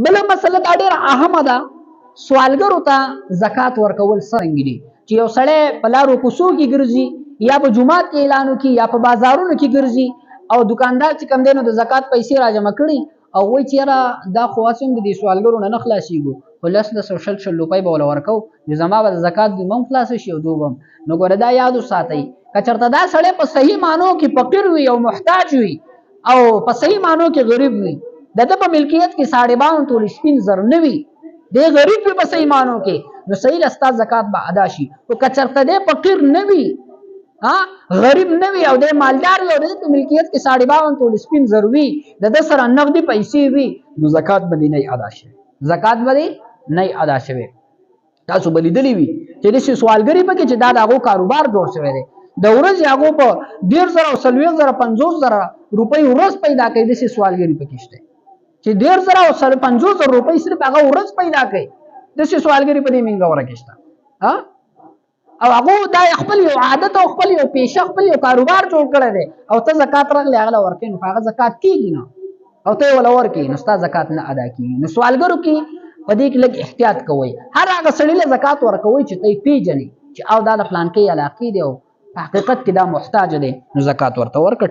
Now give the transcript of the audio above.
بل مسله دا ډیره اهمه ده، سوالګرو ته زکات ورکول څنګه دي چې یو سړی په لارو کوڅو کې ګرځي یا په جمعات کې اعلان وکړي یا په بازارونو کې ګرځي او دکاندار چې کم دینو د زکات پیسې راجمع کړي او وایي چې یاره دا خو اسیم د دې سوالګرو نه خلاصېږو خو لس د سوشل شل روپۍ به وله ورکو چې زما به د زکات دوی هم خلاصه شي او دوی هم. نو ګوره دا یاد وساتئ که چېرته دا سړی په صحیح معنو کې فقیر وي او محتاج وي او په صحیح معنو کې غریب وي، د ده په ملکیت کې 52 تولې سپین زر نه وي، دی غریب وي په صحیح معنو کې، نو صحیح لستا زکات به ادا شي. او که چېرته دی فقیر نه وي غریب نه وي او د مالدار وي او د په ملکیت کې 52 تولې سپین زر وي، د ده سره نغدي پیسې وي، نو زکات به نه ادا شي، زکات به نه ادا شوی. تاسو به لیدلی وي چې داسې سوالګري پکې چې دا د هغو کاروبار جوړ شوی دی، د ورځې هغو په 1.5 او 40,000 50,000 روپۍ ورځ پیدا کوي، داسې سوالګري پکې شته چې 1.5 او 50,000 روپۍ صرف هغه ورځ پیدا کوي، داسې سوالګري په دې مینګوره کې شته. او هغه دا خپل یو عادت او خپل یو پیشه خپل یو کاروبار جوړ کړی دی او ته زکات راغلی هغه ورکوې، نو هغه زکات کېږي نه او ته یې وله ورکوې نو ستا زکات نه ادا کېږي. نو سوالګرو کې په دې کې لږ احتیاط کوئ، هر هغه سړي له زکات ورکوئ چې ته یې پېژنې چې او دا د فلانکۍ علاقې دی او په حقیقت کې دا محتاج دی، نو زکات ورته ورکړه.